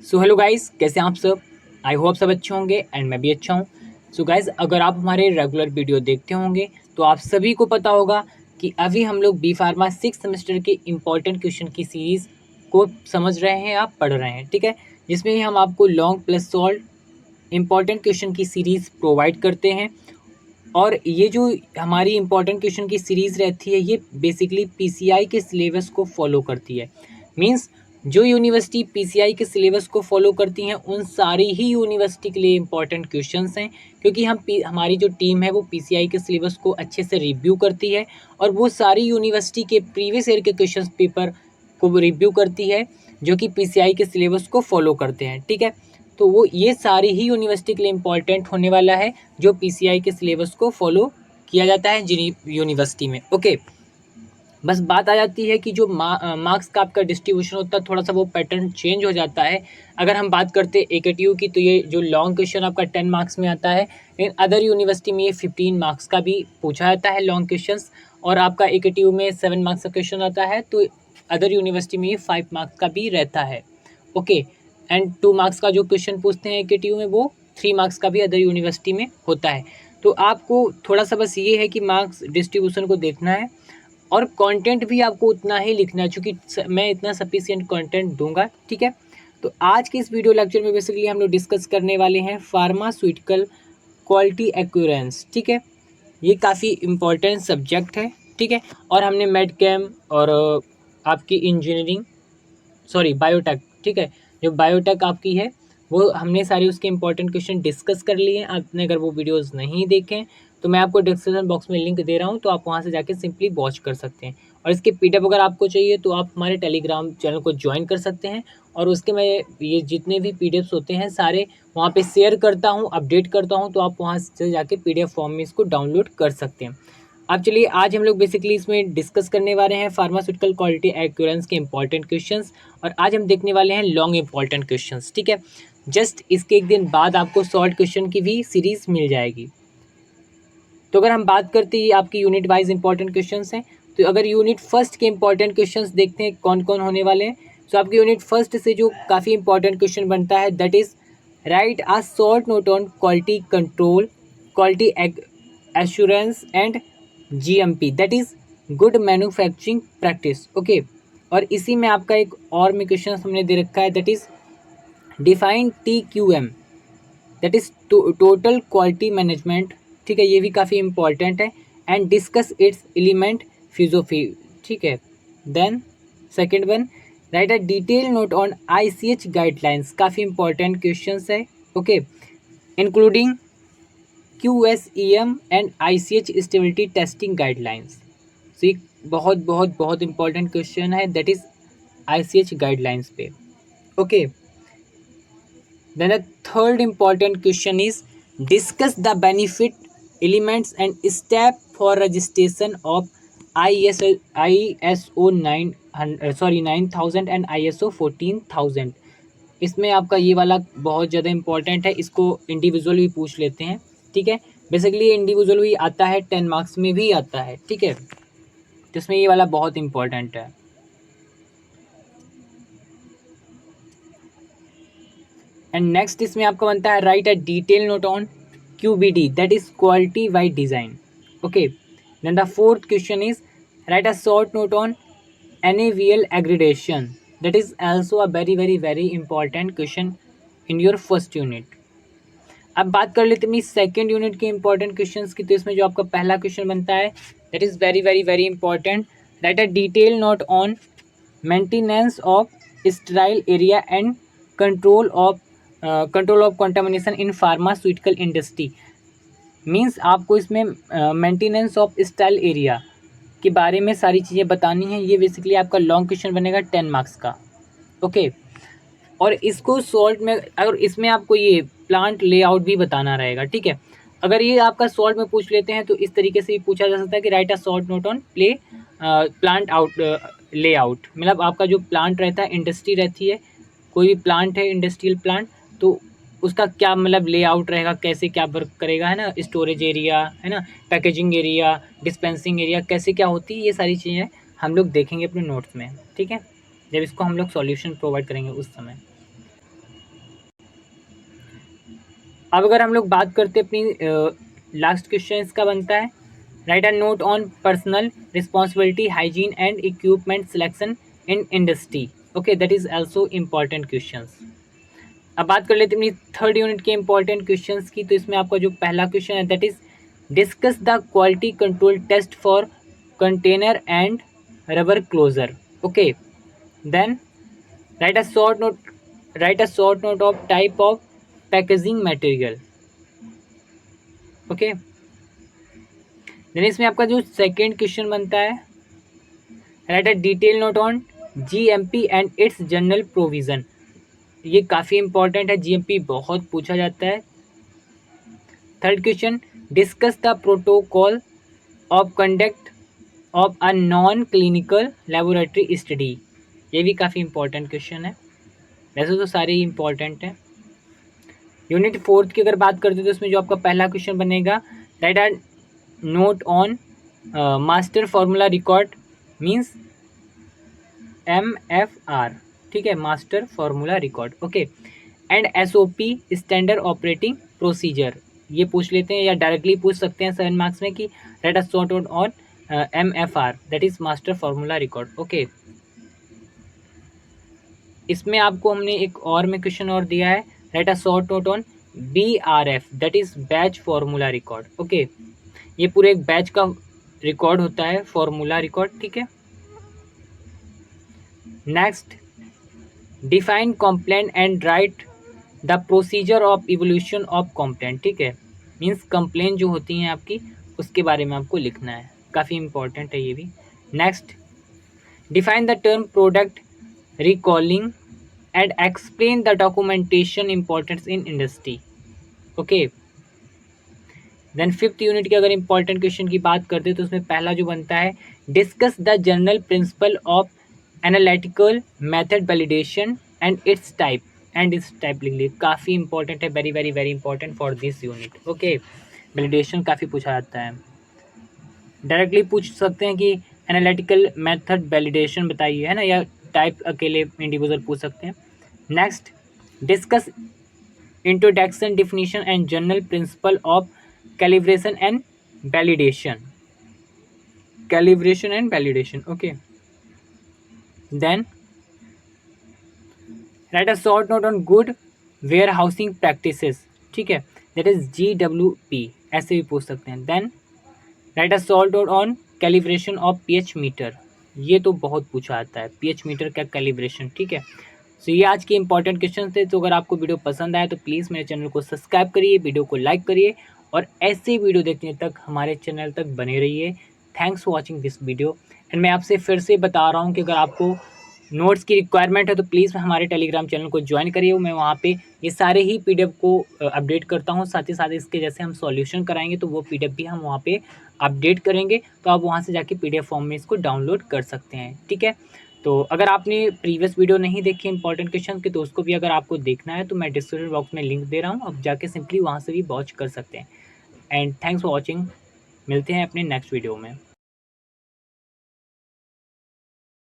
So hello guys, कैसे हैं आप सब। आई होप सब अच्छे होंगे एंड मैं भी अच्छा हूँ। सो गाइस, अगर आप हमारे रेगुलर वीडियो देखते होंगे तो आप सभी को पता होगा कि अभी हम लोग बी फार्मा 6 सेमेस्टर के इम्पॉर्टेंट क्वेश्चन की सीरीज़ को समझ रहे हैं, आप पढ़ रहे हैं, ठीक है। जिसमें हम आपको long plus solve important question की सीरीज़ प्रोवाइड करते हैं। और ये जो हमारी इम्पॉर्टेंट क्वेश्चन की सीरीज़ रहती है, ये बेसिकली पीसीआई के सिलेबस को फॉलो करती है। मींस जो यूनिवर्सिटी पीसीआई के सिलेबस को फॉलो करती हैं उन सारी ही यूनिवर्सिटी के लिए इम्पॉर्टेंट क्वेश्चंस हैं, क्योंकि हमारी जो टीम है वो पीसीआई के सिलेबस को अच्छे से रिव्यू करती है और वो सारी यूनिवर्सिटी के प्रीवियस ईयर के क्वेश्चन पेपर को रिव्यू करती है जो कि पीसीआई के सिलेबस को फॉलो करते हैं, ठीक है। तो वो ये सारी ही यूनिवर्सिटी के लिए इम्पॉर्टेंट होने वाला है जो पीसीआई के सिलेबस को फॉलो किया जाता है यूनिवर्सिटी में। ओके, बस बात आ जाती है कि जो मार्क्स का आपका डिस्ट्रीब्यूशन होता है, थोड़ा सा वो पैटर्न चेंज हो जाता है। अगर हम बात करते हैं एकेटीयू की, तो ये जो लॉन्ग क्वेश्चन आपका 10 मार्क्स में आता है, लेकिन अदर यूनिवर्सिटी में ये 15 मार्क्स का भी पूछा जाता है लॉन्ग क्वेश्चन। और आपका एकेटीयू में 7 मार्क्स का क्वेश्चन आता है, तो अदर यूनिवर्सिटी में ये 5 मार्क्स का भी रहता है। ओके, एंड 2 मार्क्स का जो क्वेश्चन पूछते हैं एकेटीयू में, वो 3 मार्क्स का भी अदर यूनिवर्सिटी में होता है। तो आपको थोड़ा सा बस ये है कि मार्क्स डिस्ट्रीब्यूशन को देखना है और कंटेंट भी आपको उतना ही लिखना है, क्योंकि मैं इतना सफिशिएंट कंटेंट दूंगा, ठीक है। तो आज के इस वीडियो लेक्चर में बेसिकली हम लोग डिस्कस करने वाले हैं फार्मास्यूटिकल क्वालिटी एक्यूरेंस, ठीक है। ये काफ़ी इम्पोर्टेंट सब्जेक्ट है, ठीक है। और हमने मेड कैम और आपकी इंजीनियरिंग, सॉरी बायोटेक, ठीक है, जो बायोटेक आपकी है वो हमने सारे उसके इंपॉर्टेंट क्वेश्चन डिस्कस कर लिए हैं। आपने अगर वो वीडियोस नहीं देखें तो मैं आपको डिस्क्रिप्शन बॉक्स में लिंक दे रहा हूँ, तो आप वहाँ से जाके सिंपली वॉच कर सकते हैं। और इसके पीडीएफ अगर आपको चाहिए तो आप हमारे टेलीग्राम चैनल को ज्वाइन कर सकते हैं, और उसके मैं ये जितने भी पीडीएफ्स होते हैं सारे वहाँ पे शेयर करता हूँ, अपडेट करता हूँ, तो आप वहाँ से जाके पीडीएफ फॉर्म में इसको डाउनलोड कर सकते हैं। अब चलिए, आज हम लोग बेसिकली इसमें डिस्कस करने वाले हैं फार्मास्यूटिकल क्वालिटी एक्यूरेंस के इंपॉर्टेंट क्वेश्चंस, और आज हम देखने वाले हैं लॉन्ग इंपॉर्टेंट क्वेश्चंस, ठीक है। जस्ट इसके एक दिन बाद आपको शॉर्ट क्वेश्चन की भी सीरीज मिल जाएगी। तो अगर हम बात करते हैं आपकी यूनिट वाइज इंपॉर्टेंट क्वेश्चंस हैं, तो अगर यूनिट फर्स्ट के इंपॉर्टेंट क्वेश्चंस देखते हैं कौन कौन होने वाले हैं, तो आपकी यूनिट फर्स्ट से जो काफ़ी इंपॉर्टेंट क्वेश्चन बनता है, that is write a short note on quality control, quality assurance and GMP, that is good manufacturing practice. Okay, और इसी में आपका एक और में क्वेश्चन हमने दे रखा है, that is define TQM, that is total quality management, ठीक है, ये भी काफ़ी इंपॉर्टेंट है। And discuss its element philosophy, ठीक है। Then second one, write a detail note on ICH guidelines, काफ़ी इंपॉर्टेंट क्वेश्चन है। Okay, including QSEM and ICH stability testing guidelines. तो एक बहुत बहुत बहुत इंपॉर्टेंट क्वेश्चन है, दैट इज ICH गाइडलाइंस पे। Okay, then the third important question is discuss the benefit elements and step for registration of ISO 9000 and ISO 14000। इसमें आपका ये वाला बहुत ज़्यादा इंपॉर्टेंट है, इसको इंडिविजुअल भी पूछ लेते हैं, ठीक है। बेसिकली इंडिविजुअल भी आता है, 10 मार्क्स में भी आता है, ठीक है। तो इसमें ये वाला बहुत इंपॉर्टेंट है। एंड नेक्स्ट इसमें आपका बनता है right a detail note on QBD, that is quality by design. Okay, then the fourth question is write a short note on NaVl accreditation, that is also a very very very important question in your first unit. अब बात कर लेते हैं second unit के important questions की। तो इसमें जो आपका पहला क्वेश्चन बनता है, that is very very very important, write a detail note on maintenance of sterile area and control of contamination in pharmaceutical industry. Means आपको इसमें मेंटेनेंस ऑफ स्टेराइल एरिया के बारे में सारी चीज़ें बतानी है। ये बेसिकली आपका लॉन्ग क्वेश्चन बनेगा 10 मार्क्स का। ओके, और इसको शॉर्ट में, अगर इसमें आपको ये प्लांट लेआउट भी बताना रहेगा, ठीक है। अगर ये आपका शॉर्ट में पूछ लेते हैं तो इस तरीके से भी पूछा जा सकता है कि right a short note on plant out layout, मतलब आपका जो प्लांट रहता है, इंडस्ट्री रहती है, कोई भी प्लांट है इंडस्ट्रियल प्लांट, तो उसका क्या मतलब लेआउट रहेगा, कैसे क्या वर्क करेगा, है ना, स्टोरेज एरिया, है ना, पैकेजिंग एरिया, डिस्पेंसिंग एरिया, कैसे क्या होती है, ये सारी चीज़ें हम लोग देखेंगे अपने नोट्स में, ठीक है, जब इसको हम लोग सॉल्यूशन प्रोवाइड करेंगे उस समय। अब अगर हम लोग बात करते अपनी लास्ट क्वेश्चन इसका बनता है, right a note on personal responsibility hygiene and equipment selection in industry. Okay, that is also important questions. अब बात कर लेते हैं अपनी थर्ड यूनिट के इंपॉर्टेंट क्वेश्चंस की। तो इसमें आपका जो पहला क्वेश्चन है that is discuss the quality control test for container and rubber closure. Okay, then right a short note of type of packaging material. Okay, then इसमें आपका जो सेकेंड क्वेश्चन बनता है, right a detail note on GMP and it's general provision. ये काफ़ी important है, GMP बहुत पूछा जाता है। Third question, discuss the protocol of conduct of a non clinical laboratory study. ये भी काफ़ी इंपॉर्टेंट क्वेश्चन है, वैसे तो सारे ही इंपॉर्टेंट हैं। यूनिट फोर्थ की अगर बात करते हैं तो इसमें जो आपका पहला क्वेश्चन बनेगा, right a note on master formula record means MFR। ठीक है, master formula record. Okay, and SOP standard operating procedure. ये पूछ लेते हैं या डायरेक्टली पूछ सकते हैं 7 मार्क्स में कि right a short note on MFR that is master formula record. Okay, इसमें आपको हमने एक और में क्वेश्चन और दिया है, right a short note on BRF that is batch formula record. Okay, ये पूरे एक बैच का रिकॉर्ड होता है, फार्मूला रिकॉर्ड। ठीक है, next, define complaint and right the procedure of evolution of complaint. ठीक है, मीन्स कंप्लेंट जो होती हैं आपकी उसके बारे में आपको लिखना है, काफ़ी इंपॉर्टेंट है ये भी। Next, define the term product recalling and explain the documentation importance in industry. Okay, then fifth unit के अगर इंपॉर्टेंट क्वेश्चन की बात करते हैं तो उसमें पहला जो बनता है, discuss the general principle of analytical method validation and it's type लिख ली। काफ़ी इंपॉर्टेंट है, very very very important for this unit. Okay, validation काफ़ी पूछा जाता है, डायरेक्टली पूछ सकते हैं कि एनालिटिकल मेथड वैलिडेशन बताइए, है ना, या टाइप अकेले इंडिविजुअल पूछ सकते हैं। Next, discuss introduction definition and general principle of calibration and validation. Okay, then right a short note on good warehousing practices. ठीक है, दैट इज GWP, ऐसे भी पूछ सकते हैं। Then right a short note on calibration of pH meter. ये तो बहुत पूछा आता है, pH मीटर का कैलिब्रेशन। ठीक है, सो ये आज के इंपॉर्टेंट क्वेश्चन थे। तो अगर आपको वीडियो पसंद आया तो प्लीज़ मेरे चैनल को सब्सक्राइब करिए, वीडियो को लाइक करिए और ऐसे वीडियो देखने तक हमारे चैनल तक बने रहिए। Thanks for watching this video. And मैं आपसे फिर से बता रहा हूँ कि अगर आपको नोट्स की रिक्वायरमेंट है तो प्लीज़ हमारे टेलीग्राम चैनल को ज्वाइन करिए। मैं वहाँ पे ये सारे ही PDF को अपडेट करता हूँ, साथ ही साथ इसके जैसे हम सॉल्यूशन कराएंगे तो वो PDF भी हम वहाँ पे अपडेट करेंगे, तो आप वहाँ से जाके PDF फॉर्म में इसको डाउनलोड कर सकते हैं। ठीक है, तो अगर आपने प्रीवियस वीडियो नहीं देखी इंपॉर्टेंट क्वेश्चन की तो उसको भी अगर आपको देखना है तो मैं डिस्क्रिप्शन बॉक्स में लिंक दे रहा हूँ, आप जाके सिंपली वहाँ से भी वॉच कर सकते हैं। एंड थैंक्स फॉर वॉचिंग, मिलते हैं अपने नेक्स्ट वीडियो में।